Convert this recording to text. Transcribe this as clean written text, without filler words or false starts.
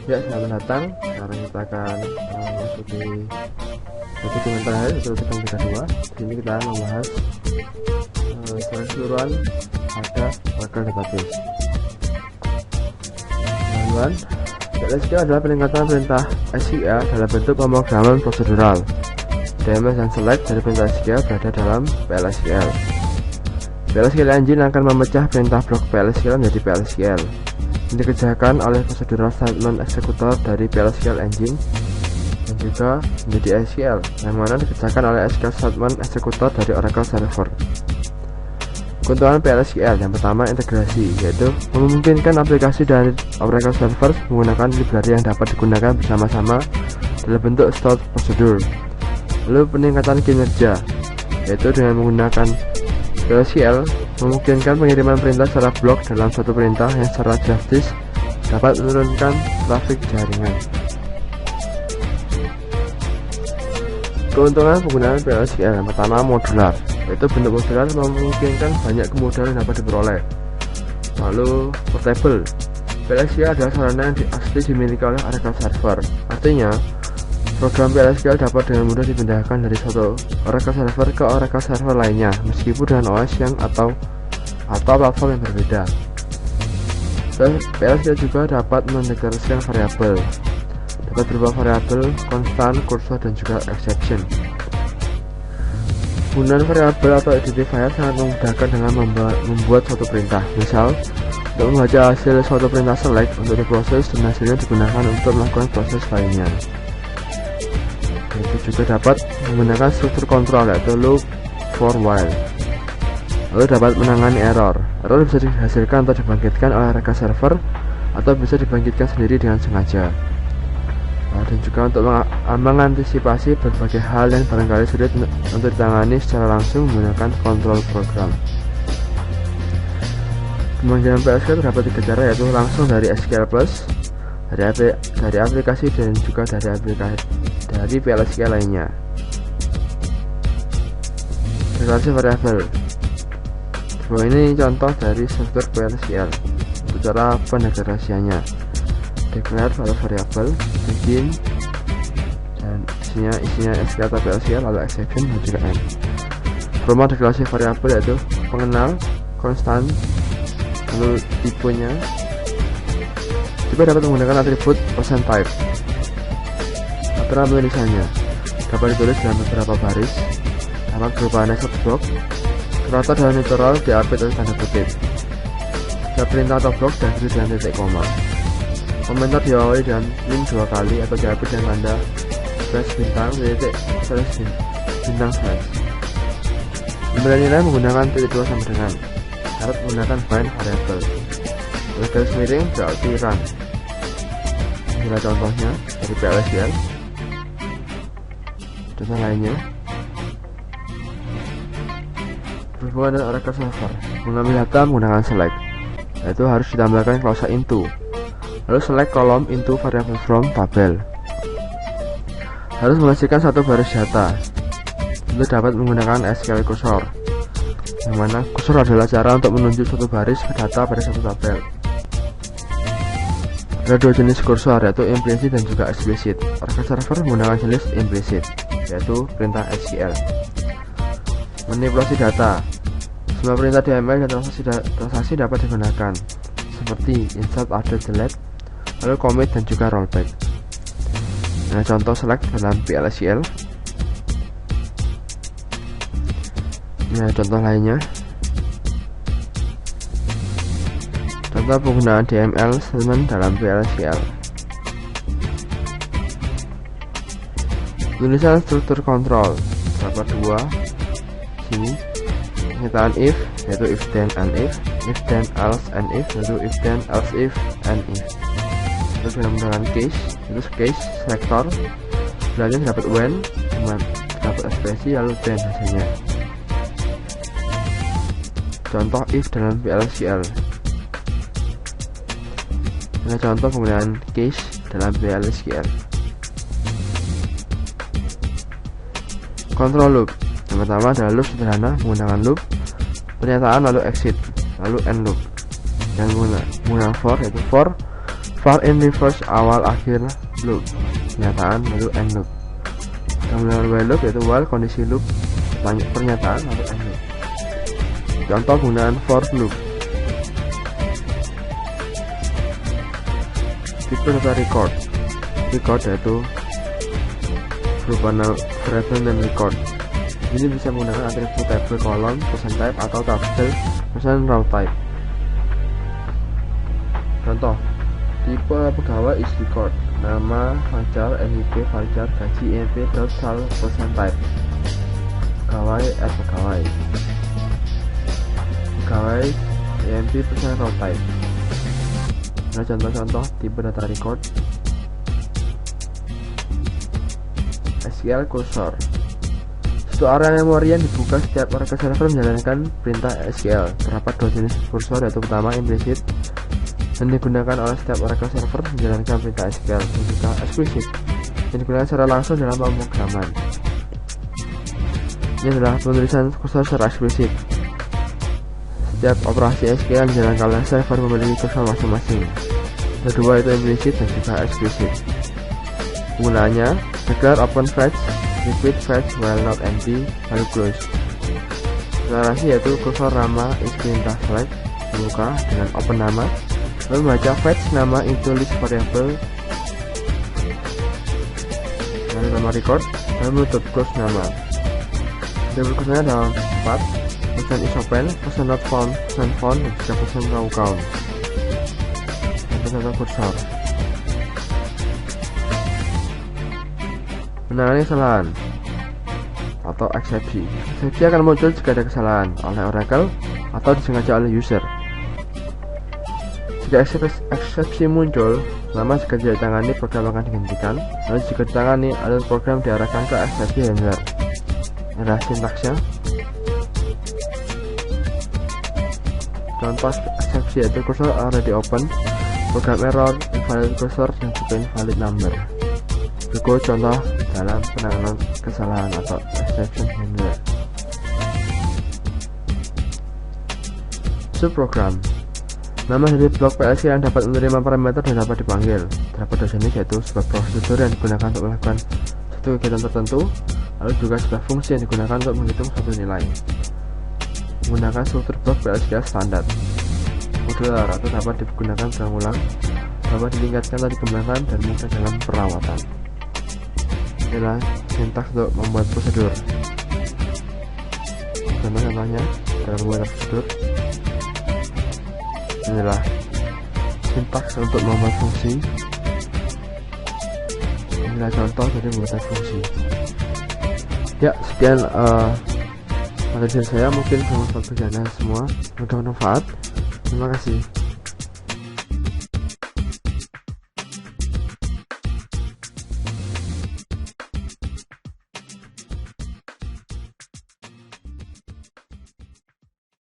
Ya, selamat datang. Sekarang kita akan memasuki dokumen terakhir, yaitu dokumen 32. Di sini kita membahas secara keseluruhan pada Oracle Database. Teman-teman, PLSQL adalah peningkatan perintah SQL dalam bentuk pemrograman prosedural. DMS dan select dari perintah SQL berada dalam PLSQL. PLSQL Engine akan memecah perintah blok PLSQL menjadi PLSQL yang dikerjakan oleh procedural statement eksekutor dari PLSQL Engine dan juga menjadi SQL yang mana dikerjakan oleh SQL statement eksekutor dari Oracle Server. Keuntungan PLSQL yang pertama, integrasi, yaitu memungkinkan aplikasi dari Oracle Server menggunakan library yang dapat digunakan bersama-sama dalam bentuk stored procedure. Lalu peningkatan kinerja, yaitu dengan menggunakan PLSQL memungkinkan pengiriman perintah secara blok dalam suatu perintah yang secara drastis dapat menurunkan trafik jaringan. Keuntungan penggunaan PLSQL yang pertama, modular, yaitu bentuk modular memungkinkan banyak kemudahan yang dapat diperoleh. Lalu portable, PLSQL adalah sarana yang asli dimiliki oleh Oracle Server. Artinya, program PLSQL dapat dengan mudah dipindahkan dari suatu Oracle Server ke Oracle Server lainnya, meskipun dengan OS yang atau platform yang berbeda. PLSQL juga dapat mendeklarasikan variabel, dapat berupa variabel, konstan, kursor, dan juga exception. Penggunaan variabel atau identifier sangat memudahkan dengan membuat suatu perintah. Misal, untuk membaca hasil suatu perintah select untuk diproses dan hasilnya digunakan untuk melakukan proses lainnya. Itu juga dapat menggunakan struktur kontrol, yaitu loop, for, while. Lalu dapat menangani error. Error bisa dihasilkan atau dibangkitkan oleh Oracle Server atau bisa dibangkitkan sendiri dengan sengaja. Dan juga untuk mengantisipasi berbagai hal yang barangkali sulit untuk ditangani secara langsung menggunakan kontrol program. Pemanggilan PLSQL terdapat 3 cara, yaitu langsung dari SQL Plus, dari aplikasi, dan juga dari PLSQL lainnya. Deklarasi variabel. Ini contoh dari struktur PLSQL untuk cara pendeklarasiannya. Declare pada variabel, begin, dan isinya SQL atau PLSQL, lalu exception dan juga end. Format deklarasi variabel yaitu pengenal, konstan, lalu tipenya. Juga dapat menggunakan atribut %type. Aturan penulisannya dapat ditulis dalam beberapa baris, dapat berupa nested block, terletak dalam literal diapit oleh tanda kutip. Setiap perintah atau blok diakhiri dengan titik koma. Komentar diawali dengan min 2 kali atau diapit dengan tanda slash bintang, titik slash bintang slash. Pemberian nilai menggunakan titik 2 sama dengan. Syarat menggunakan find variable. Garis miring berarti run. Inilah contohnya dari PLSQL. Contoh lainnya, berhubungan dengan Oracle Server, mengambil data menggunakan select, yaitu harus ditambahkan klausa into, lalu select kolom into variable from tabel. Harus menghasilkan satu baris data. Tentu dapat menggunakan SQL cursor, yang mana cursor adalah cara untuk menunjuk satu baris data pada satu tabel. Ada 2 jenis kursor, yaitu implicit dan juga explicit. Oracle Server menggunakan jenis implicit, yaitu perintah SQL. Manipulasi data. Semua perintah DML dan transaksi dapat digunakan, seperti insert, update, delete, lalu commit, dan juga rollback. Nah, contoh select dalam PLSQL. Nah, contoh lainnya, contoh penggunaan DML statement dalam PLSQL. Tulisan struktur kontrol terdapat 2 sini. Pernyataan if, yaitu if then and if then else and if, yaitu if then else if and if. Terus menggunakan case, itu case selector. Selanjutnya terdapat when, terdapat ekspresi, lalu then hasilnya. Contoh if dalam PLSQL. Ini contoh penggunaan case dalam PLSQL. Control loop. Yang pertama adalah loop sederhana menggunakan loop, pernyataan, lalu exit, lalu end loop. Yang menggunakan for, yaitu for Start in reverse awal akhir loop, pernyataan lalu end loop. Kemudian while loop yaitu while kondisi loop, pernyataan lalu end loop. Contoh penggunaan for loop. Tipe data record. Record yaitu berupa variable name record. Ini bisa menggunakan atribut table colon, %type atau tabel %row type. Contoh, tipe pegawai is record. Nama Fajar, NIP Fajar, gaji IMP, sal %type. Pegawai pegawai. Pegawai IMP %row type. Nah, contoh-contoh tipe data record. SQL cursor. Suatu area memori yang dibuka setiap Oracle server menjalankan perintah SQL. Terdapat dua jenis kursor, yaitu pertama implicit yang digunakan oleh setiap Oracle server menjalankan perintah SQL, dan juga explicit yang digunakan secara langsung dalam pemrograman. Ini adalah penulisan kursor secara eksplisit. Setiap operasi SQL yang dijalankan oleh server memiliki kursor masing-masing. Kedua itu implicit dan juga eksplisit. Penggunaannya declare open fetch, repeat fetch while not empty, lalu close. Deklarasi yaitu kursor nama is perintah select dibuka dengan open nama, lalu membaca fetch nama into list variable, lalu nama record, lalu menutup close nama. Berikutnya dalam 4 persen is open, persen not found, persen found, dan juga persen row count. Contoh kursor. Menangani kesalahan atau eksepsi. Eksepsi akan muncul jika ada kesalahan oleh Oracle atau disengaja oleh user. Jika eksepsi muncul, lama jika tidak ditangani program akan dihentikan. Lalu jika ditangani, alur program diarahkan ke eksepsi handler. Adalah sintaksnya. Contoh eksepsi yaitu kursor already open, program error, invalid cursor, dan juga invalid number. Berikut contoh dalam penanganan kesalahan atau exception handler. Subprogram. Nama dari blok PLC yang dapat menerima parameter dan dapat dipanggil. Terdapat dua jenis, yaitu sebuah prosedur yang digunakan untuk melakukan satu kegiatan tertentu, lalu juga sebuah fungsi yang digunakan untuk menghitung suatu nilai. Menggunakan struktur blok PLC standar. Modular atau dapat digunakan berulang-ulang, dapat ditingkatkan atau dikembangkan, dan mudah dalam perawatan. Inilah sintaks untuk membuat prosedur. Contohnya dalam membuat prosedur. Inilah sintaks untuk membuat fungsi. Inilah contoh dari membuat fungsi. Ya, sekian materi saya, mungkin bermanfaat bagi Anda semua. Semoga bermanfaat. Terima kasih.